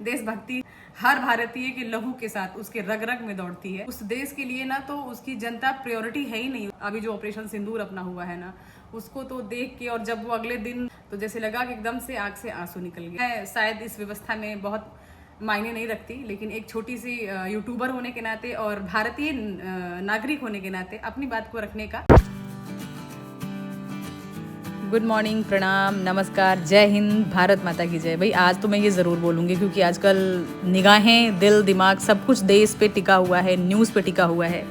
देशभक्ति हर भारतीय के लहू के साथ उसके रग रग में दौड़ती है। उस देश के लिए ना तो उसकी जनता प्रायोरिटी है ही नहीं। अभी जो ऑपरेशन सिंदूर अपना हुआ है ना, उसको तो देख के और जब वो अगले दिन तो जैसे लगा कि एकदम से आंख से आंसू निकल गए। मैं शायद इस व्यवस्था में बहुत मायने नहीं रखती, लेकिन एक छोटी सी यूट्यूबर होने के नाते और भारतीय नागरिक होने के नाते अपनी बात को रखने का। गुड मॉर्निंग, प्रणाम, नमस्कार, जय हिंद, भारत माता की जय। भाई आज तो मैं ये ज़रूर बोलूँगी क्योंकि आजकल निगाहें, दिल, दिमाग सब कुछ देश पे टिका हुआ है, न्यूज़ पे टिका हुआ है।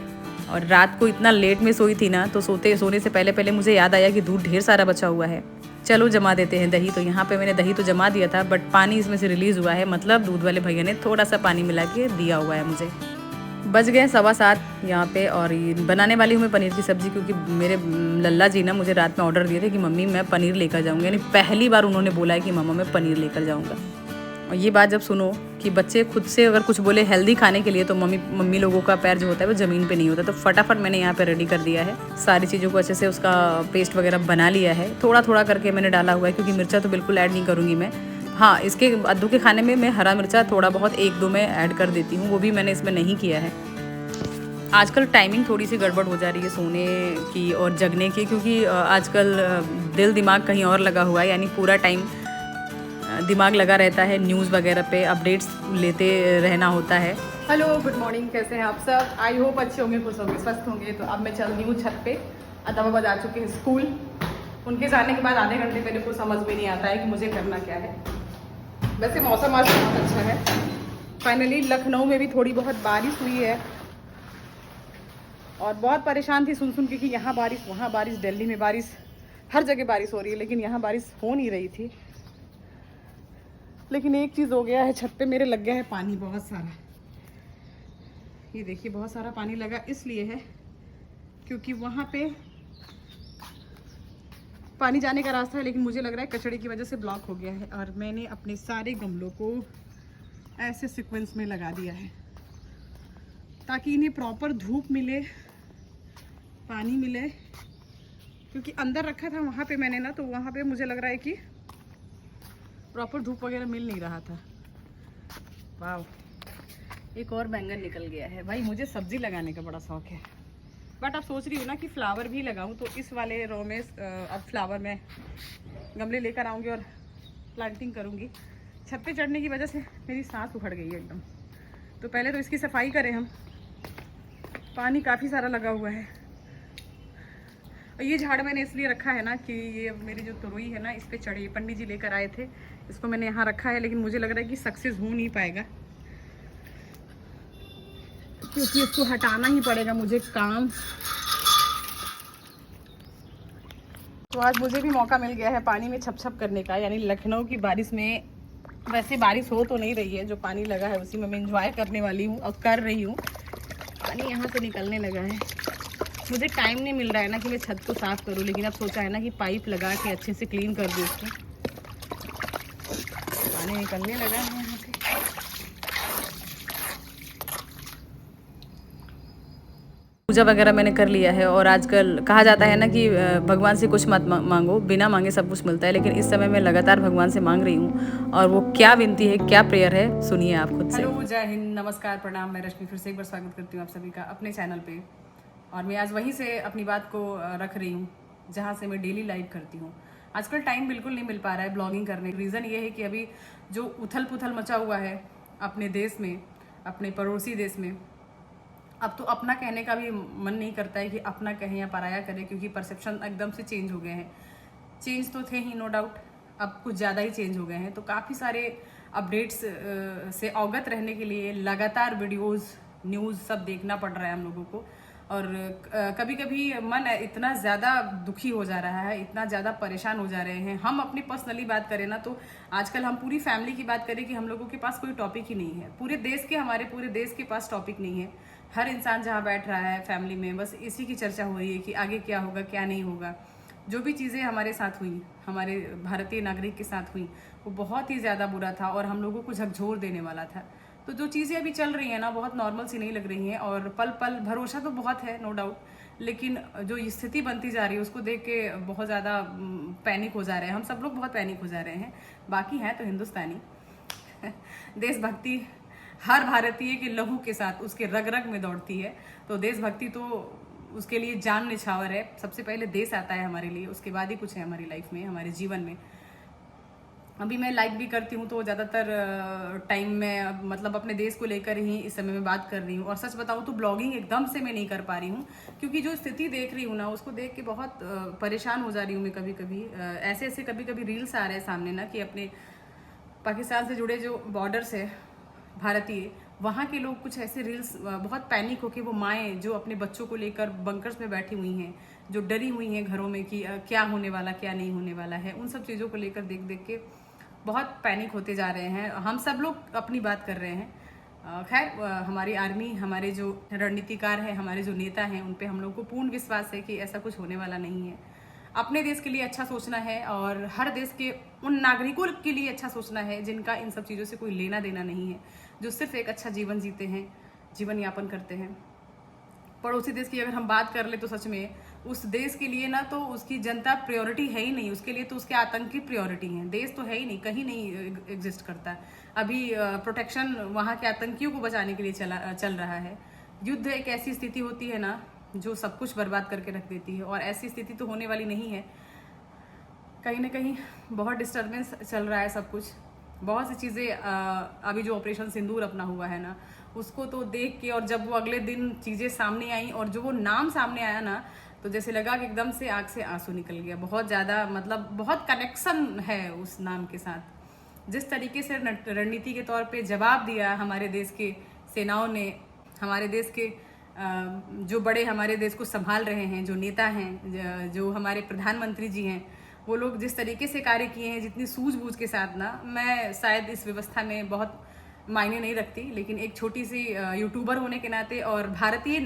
और रात को इतना लेट में सोई थी ना, तो सोने से पहले मुझे याद आया कि दूध ढेर सारा बचा हुआ है, चलो जमा देते हैं दही। तो यहाँ पे मैंने दही तो जमा दिया था, बट पानी इसमें से रिलीज़ हुआ है, मतलब दूध वाले भैया ने थोड़ा सा पानी मिला के दिया हुआ है मुझे। बज गए 7:15 यहाँ पे, और बनाने वाली हूँ मैं पनीर की सब्ज़ी, क्योंकि मेरे लल्ला जी ना मुझे रात में ऑर्डर दिए थे कि मम्मी मैं पनीर लेकर जाऊँगी। यानी पहली बार उन्होंने बोला है कि मम्मा मैं पनीर लेकर जाऊँगा। और ये बात जब सुनो कि बच्चे खुद से अगर कुछ बोले हेल्दी खाने के लिए, तो मम्मी लोगों का पैर जो होता है वो ज़मीन पे नहीं होता। तो फटाफट मैंने यहाँ पे रेडी कर दिया है, सारी चीज़ों को अच्छे से उसका पेस्ट वगैरह बना लिया है। थोड़ा थोड़ा करके मैंने डाला हुआ है, क्योंकि मिर्चा तो बिल्कुल ऐड नहीं करूँगी मैं। हाँ, इसके अद्दू के खाने में मैं हरा मिर्चा थोड़ा बहुत 1-2 में ऐड कर देती हूँ, वो भी मैंने इसमें नहीं किया है। आजकल टाइमिंग थोड़ी सी गड़बड़ हो जा रही है सोने की और जगने की, क्योंकि आजकल दिल दिमाग कहीं और लगा हुआ है। यानी पूरा टाइम दिमाग लगा रहता है, न्यूज़ वगैरह पे अपडेट्स लेते रहना होता है। हेलो, गुड मॉर्निंग, कैसे हैं आप सब? आई होप अच्छे होंगे, खुश होंगे, स्वस्थ होंगे। तो अब मैं चल रही हूँ छत पे। अदा बाबा जा चुके हैं स्कूल। उनके जाने के बाद आधे घंटे मेरे को समझ में नहीं आता है कि मुझे करना क्या है। वैसे मौसम आज बहुत अच्छा है। फाइनली लखनऊ में भी थोड़ी बहुत बारिश हुई है, और बहुत परेशान थी सुन के कि यहाँ बारिश, वहाँ बारिश, दिल्ली में बारिश, हर जगह बारिश हो रही है, लेकिन यहाँ बारिश हो नहीं रही थी। लेकिन एक चीज़ हो गया है, छत पे मेरे लग गया है पानी बहुत सारा। ये देखिए बहुत सारा पानी लगा, इसलिए है क्योंकि वहाँ पे पानी जाने का रास्ता है, लेकिन मुझे लग रहा है कचड़े की वजह से ब्लॉक हो गया है। और मैंने अपने सारे गमलों को ऐसे सीक्वेंस में लगा दिया है ताकि इन्हें प्रॉपर धूप मिले, पानी मिले। क्योंकि अंदर रखा था वहाँ पे मैंने ना, तो वहाँ पे मुझे लग रहा है कि प्रॉपर धूप वगैरह मिल नहीं रहा था। वाह, एक और बैंगन निकल गया है। भाई मुझे सब्जी लगाने का बड़ा शौक है, बट अब सोच रही हूँ ना कि फ्लावर भी लगाऊं। तो इस वाले रो में अब फ्लावर में गमले लेकर आऊँगी और प्लांटिंग करूँगी। छत पे चढ़ने की वजह से मेरी सांस उखड़ गई है एकदम। तो पहले तो इसकी सफाई करें हम। पानी काफ़ी सारा लगा हुआ है। और ये झाड़ मैंने इसलिए रखा है ना कि ये मेरी जो तुरई है ना, इस पे चढ़ी, पंडित जी लेकर आए थे, इसको मैंने यहाँ रखा है। लेकिन मुझे लग रहा है कि सक्सेस हो नहीं पाएगा, क्योंकि इसको हटाना ही पड़ेगा मुझे काम। तो आज मुझे भी मौका मिल गया है पानी में छप करने का। यानी लखनऊ की बारिश में, वैसे बारिश हो तो नहीं रही है, जो पानी लगा है उसी में मैं इंजॉय करने वाली हूँ और कर रही हूँ। पानी यहाँ से निकलने लगा है। मुझे टाइम नहीं मिल रहा है ना कि मैं छत को साफ़ करूँ, लेकिन अब सोचा है ना कि पाइप लगा के अच्छे से क्लीन कर दूँ उसको। पानी निकलने लगा है यहाँ से। पूजा वगैरह मैंने कर लिया है। और आजकल कहा जाता है ना कि भगवान से कुछ मत मांगो, बिना मांगे सब कुछ मिलता है। लेकिन इस समय मैं लगातार भगवान से मांग रही हूँ, और वो क्या विनती है, क्या प्रेयर है, सुनिए आप खुद से। हेलो, जय हिंद, नमस्कार, प्रणाम। मैं रश्मि फिर से एक बार स्वागत करती हूँ आप सभी का अपने चैनल पे। और मैं आज वहीं से अपनी बात को रख रही हूँ जहाँ से मैं डेली लाइव करती हूँ। आजकल टाइम बिल्कुल नहीं मिल पा रहा है ब्लॉगिंग करने का। रीज़न ये है कि अभी जो उथल पुथल मचा हुआ है अपने देश में, अपने पड़ोसी देश में, अब तो अपना कहने का भी मन नहीं करता है कि अपना कहें या पराया करें, क्योंकि परसेप्शन एकदम से चेंज हो गए हैं। चेंज तो थे ही, नो डाउट, अब कुछ ज़्यादा ही चेंज हो गए हैं। तो काफ़ी सारे अपडेट्स से अवगत रहने के लिए लगातार वीडियोस, न्यूज़ सब देखना पड़ रहा है हम लोगों को। और कभी कभी मन इतना ज़्यादा दुखी हो जा रहा है, इतना ज़्यादा परेशान हो जा रहे हैं। हम अपनी पर्सनली बात करें ना, तो आजकल हम पूरी फैमिली की बात करें कि हम लोगों के पास कोई टॉपिक ही नहीं है। हमारे पूरे देश के पास टॉपिक नहीं है। हर इंसान जहाँ बैठ रहा है फैमिली में, बस इसी की चर्चा हो रही है कि आगे क्या होगा, क्या नहीं होगा। जो भी चीज़ें हमारे साथ हुई, हमारे भारतीय नागरिक के साथ हुई, वो बहुत ही ज़्यादा बुरा था और हम लोगों को झकझोर देने वाला था। तो जो चीज़ें अभी चल रही हैं ना, बहुत नॉर्मल सी नहीं लग रही हैं। और पल पल भरोसा तो बहुत है, नो डाउट, लेकिन जो स्थिति बनती जा रही है उसको देख के बहुत ज़्यादा पैनिक हो जा रहे हैं। हम सब लोग बहुत पैनिक हो जा रहे हैं। बाकी हैं तो हिंदुस्तानी। देशभक्ति हर भारतीय के लहू के साथ, उसके रग रग में दौड़ती है। तो देशभक्ति तो उसके लिए जान निछावर है। सबसे पहले देश आता है हमारे लिए, उसके बाद ही कुछ है हमारी लाइफ में, हमारे जीवन में। अभी मैं लाइक भी करती हूँ तो ज़्यादातर टाइम में मतलब अपने देश को लेकर ही इस समय में बात कर रही हूँ। और सच बताऊँ तो ब्लॉगिंग एकदम से मैं नहीं कर पा रही हूँ, क्योंकि जो स्थिति देख रही हूँ ना, उसको देख के बहुत परेशान हो जा रही हूँ मैं। कभी कभी ऐसे ऐसे कभी कभी रील्स आ रहे हैं सामने ना, कि अपने पाकिस्तान से जुड़े जो बॉर्डर्स है भारतीय, वहाँ के लोग कुछ ऐसे रील्स, बहुत पैनिक होके वो माएँ जो अपने बच्चों को लेकर बंकर्स में बैठी हुई हैं, जो डरी हुई हैं घरों में कि क्या होने वाला क्या नहीं होने वाला है, उन सब चीज़ों को लेकर देख देख के बहुत पैनिक होते जा रहे हैं। हम सब लोग अपनी बात कर रहे हैं। खैर, हमारी आर्मी, हमारे जो रणनीतिकार हैं, हमारे जो नेता हैं, उन पे हम लोग को पूर्ण विश्वास है कि ऐसा कुछ होने वाला नहीं है। अपने देश के लिए अच्छा सोचना है और हर देश के उन नागरिकों के लिए अच्छा सोचना है जिनका इन सब चीज़ों से कोई लेना देना नहीं है, जो सिर्फ एक अच्छा जीवन जीते हैं, जीवन यापन करते हैं। पड़ोसी देश की अगर हम बात कर ले तो सच में उस देश के लिए ना तो उसकी जनता प्रायोरिटी है ही नहीं, उसके लिए तो उसके आतंकी प्रायोरिटी हैं। देश तो है ही नहीं, कहीं नहीं एग्जिस्ट करता। अभी प्रोटेक्शन वहाँ के आतंकियों को बचाने के लिए चल रहा है। युद्ध एक ऐसी स्थिति होती है ना जो सब कुछ बर्बाद करके रख देती है, और ऐसी स्थिति तो होने वाली नहीं है। कहीं ना कहीं बहुत डिस्टर्बेंस चल रहा है सब कुछ। बहुत सी चीज़ें अभी जो ऑपरेशन सिंदूर अपना हुआ है ना, उसको तो देख के, और जब वो अगले दिन चीज़ें सामने आई और जो वो नाम सामने आया ना, तो जैसे लगा कि एकदम से आँख से आंसू निकल गया। बहुत ज़्यादा, मतलब बहुत कनेक्शन है उस नाम के साथ। जिस तरीके से रणनीति के तौर पे जवाब दिया हमारे देश के सेनाओं ने, हमारे देश के जो बड़े हमारे देश को संभाल रहे हैं, जो नेता हैं, जो हमारे प्रधानमंत्री जी हैं, वो लोग जिस तरीके से कार्य किए हैं, जितनी सूझबूझ के साथ ना, मैं शायद इस व्यवस्था में बहुत मायने नहीं रखती, लेकिन एक छोटी सी यूट्यूबर होने के नाते और भारतीय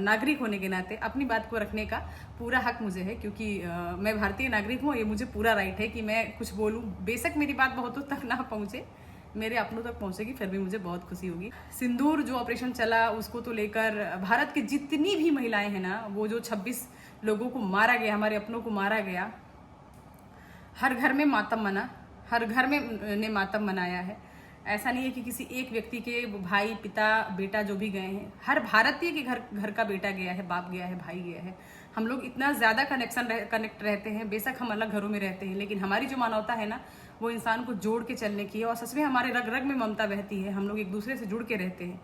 नागरिक होने के नाते अपनी बात को रखने का पूरा हक मुझे है, क्योंकि मैं भारतीय नागरिक हूँ। ये मुझे पूरा राइट है कि मैं कुछ बोलूँ। बेशक मेरी बात बहुतों तक ना पहुँचे, मेरे अपनों तक पहुँचेगी, फिर भी मुझे बहुत खुशी होगी। सिंदूर जो ऑपरेशन चला, उसको तो लेकर भारत की जितनी भी महिलाएं हैं ना, वो जो 26 लोगों को मारा गया, हमारे अपनों को मारा गया, हर घर में मातम मना, हर घर में ने मातम मनाया है। ऐसा नहीं है कि किसी एक व्यक्ति के भाई, पिता, बेटा जो भी गए हैं, हर भारतीय के घर का बेटा गया है, बाप गया है, भाई गया है। हम लोग इतना ज़्यादा कनेक्ट रहते हैं। बेशक हम अलग घरों में रहते हैं, लेकिन हमारी जो मानवता है ना, वो इंसान को जोड़ के चलने की है। और सच में हमारे रग रग में ममता बहती है। हम लोग एक दूसरे से जुड़ के रहते हैं।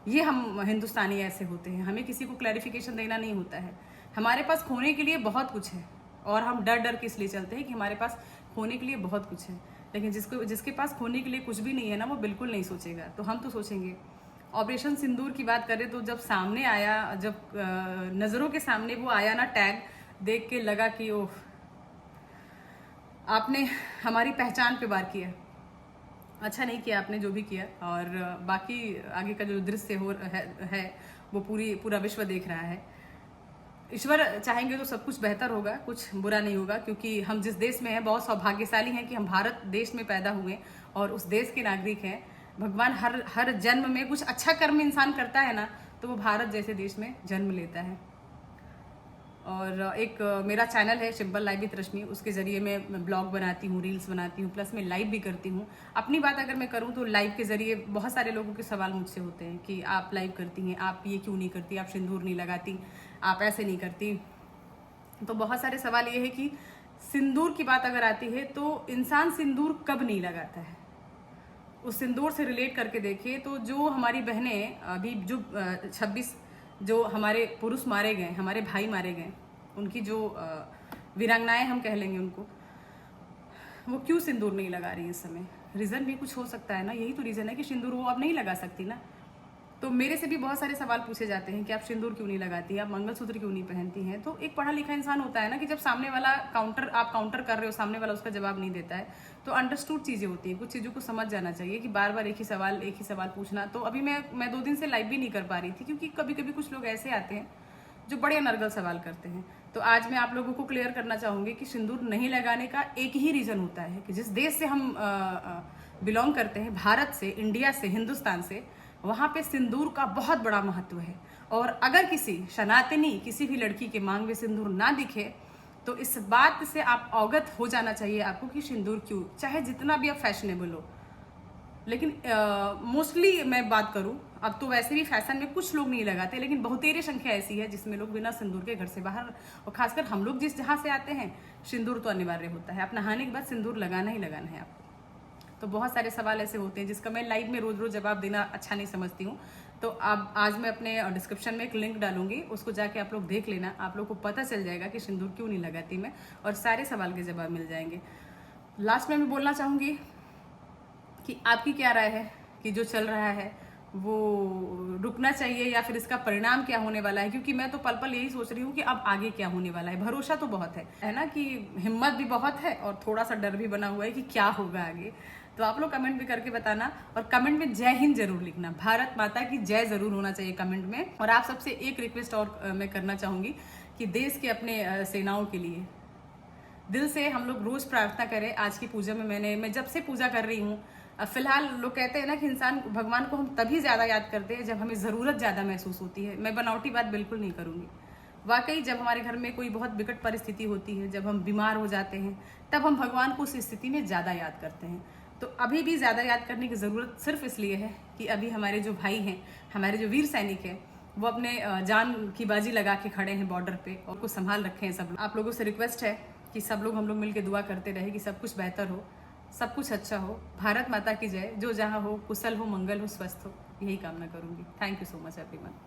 ये हम हिंदुस्तानी ऐसे होते हैं, हमें किसी को क्लैरिफिकेशन देना नहीं होता है। हमारे पास खोने के लिए बहुत कुछ है, और हम डर डर के इसलिए चलते हैं कि हमारे पास खोने के लिए बहुत कुछ है। लेकिन जिसके पास खोने के लिए कुछ भी नहीं है ना, वो बिल्कुल नहीं सोचेगा। तो हम तो सोचेंगे। ऑपरेशन सिंदूर की बात करें तो जब सामने आया, जब नज़रों के सामने वो आया ना, टैग देख के लगा कि ओह, आपने हमारी पहचान पे वार किया। अच्छा नहीं किया आपने जो भी किया। और बाकी आगे का जो दृश्य है वो पूरा विश्व देख रहा है। ईश्वर चाहेंगे तो सब कुछ बेहतर होगा, कुछ बुरा नहीं होगा, क्योंकि हम जिस देश में हैं बहुत सौभाग्यशाली हैं कि हम भारत देश में पैदा हुए और उस देश के नागरिक हैं। भगवान हर जन्म में कुछ अच्छा कर्म इंसान करता है ना, तो वो भारत जैसे देश में जन्म लेता है। और एक मेरा चैनल है सिंपल लाइफ विद रश्मि, उसके ज़रिए मैं ब्लॉग बनाती हूँ, रील्स बनाती हूँ, प्लस मैं लाइव भी करती हूँ। अपनी बात अगर मैं करूँ तो लाइव के ज़रिए बहुत सारे लोगों के सवाल मुझसे होते हैं कि आप लाइव करती हैं, आप ये क्यों नहीं करती, आप सिंदूर नहीं लगाती, आप ऐसे नहीं करती। तो बहुत सारे सवाल ये है कि सिंदूर की बात अगर आती है तो इंसान सिंदूर कब नहीं लगाता है। उस सिंदूर से रिलेट करके देखिए तो जो हमारी बहनें अभी जो 26 जो हमारे पुरुष मारे गए, हमारे भाई मारे गए, उनकी जो वीरांगनाएं हम कह लेंगे उनको, वो क्यों सिंदूर नहीं लगा रही इस समय। रीज़न भी कुछ हो सकता है ना, यही तो रीज़न है कि सिंदूर वो अब नहीं लगा सकती ना। तो मेरे से भी बहुत सारे सवाल पूछे जाते हैं कि आप सिंदूर क्यों नहीं लगाती, आप मंगलसूत्र क्यों नहीं पहनती हैं। तो एक पढ़ा लिखा इंसान होता है ना कि जब सामने वाला आप काउंटर कर रहे हो, सामने वाला उसका जवाब नहीं देता है, तो अंडरस्टूड चीज़ें होती हैं। कुछ चीज़ों को समझ जाना चाहिए कि बार बार एक ही सवाल पूछना। तो अभी मैं 2 दिन से लाइव भी नहीं कर पा रही थी, क्योंकि कभी कभी कुछ लोग ऐसे आते हैं जो बड़े अनर्गल सवाल करते हैं। तो आज मैं आप लोगों को क्लियर करना चाहूँगी कि सिंदूर नहीं लगाने का एक ही रीज़न होता है कि जिस देश से हम बिलोंग करते हैं, भारत से, इंडिया से, हिंदुस्तान से, वहाँ पे सिंदूर का बहुत बड़ा महत्व है। और अगर किसी सनातनी किसी भी लड़की के मांग में सिंदूर ना दिखे तो इस बात से आप अवगत हो जाना चाहिए आपको कि सिंदूर क्यों, चाहे जितना भी आप फैशनेबल हो, लेकिन मोस्टली मैं बात करूं, अब तो वैसे भी फैशन में कुछ लोग नहीं लगाते, लेकिन बहुतेरे संख्या ऐसी है जिसमें लोग बिना सिंदूर के घर से बाहर, और खासकर हम लोग जिस जहाँ से आते हैं सिंदूर तो अनिवार्य होता है। आप नहाने के बाद सिंदूर लगाना ही लगाना है आपको। तो बहुत सारे सवाल ऐसे होते हैं जिसका मैं लाइव में रोज रोज जवाब देना अच्छा नहीं समझती हूँ। तो अब आज मैं अपने डिस्क्रिप्शन में एक लिंक डालूंगी, उसको जाके आप लोग देख लेना। आप लोग को पता चल जाएगा कि सिंदूर क्यों नहीं लगाती मैं, और सारे सवाल के जवाब मिल जाएंगे। लास्ट में मैं बोलना चाहूँगी कि आपकी क्या राय है कि जो चल रहा है वो रुकना चाहिए या फिर इसका परिणाम क्या होने वाला है, क्योंकि मैं तो पल पल यही सोच रही हूँ कि अब आगे क्या होने वाला है। भरोसा तो बहुत है ना, कि हिम्मत भी बहुत है और थोड़ा सा डर भी बना हुआ है कि क्या होगा आगे। तो आप लोग कमेंट भी करके बताना, और कमेंट में जय हिंद जरूर लिखना, भारत माता की जय जरूर होना चाहिए कमेंट में। और आप सबसे एक रिक्वेस्ट और मैं करना चाहूँगी कि देश के अपने सेनाओं के लिए दिल से हम लोग रोज प्रार्थना करें। आज की पूजा में मैं जब से पूजा कर रही हूँ, फिलहाल लोग कहते हैं ना कि इंसान भगवान को हम तभी ज़्यादा याद करते हैं जब हमें ज़रूरत ज़्यादा महसूस होती है। मैं बनावटी बात बिल्कुल नहीं करूँगी। वाकई जब हमारे घर में कोई बहुत विकट परिस्थिति होती है, जब हम बीमार हो जाते हैं, तब हम भगवान को उस स्थिति में ज़्यादा याद करते हैं। तो अभी भी ज़्यादा याद करने की ज़रूरत सिर्फ इसलिए है कि अभी हमारे जो भाई हैं, हमारे जो वीर सैनिक हैं, वो अपने जान की बाजी लगा के खड़े हैं बॉर्डर पे, और को संभाल रखे हैं सब लोग। आप लोगों से रिक्वेस्ट है कि सब लोग हम लोग मिलकर दुआ करते रहे कि सब कुछ बेहतर हो, सब कुछ अच्छा हो। भारत माता की जय। जो जहाँ हो कुशल हो, मंगल हो, स्वस्थ हो, यही कामना करूंगी। Thank you so much everyone.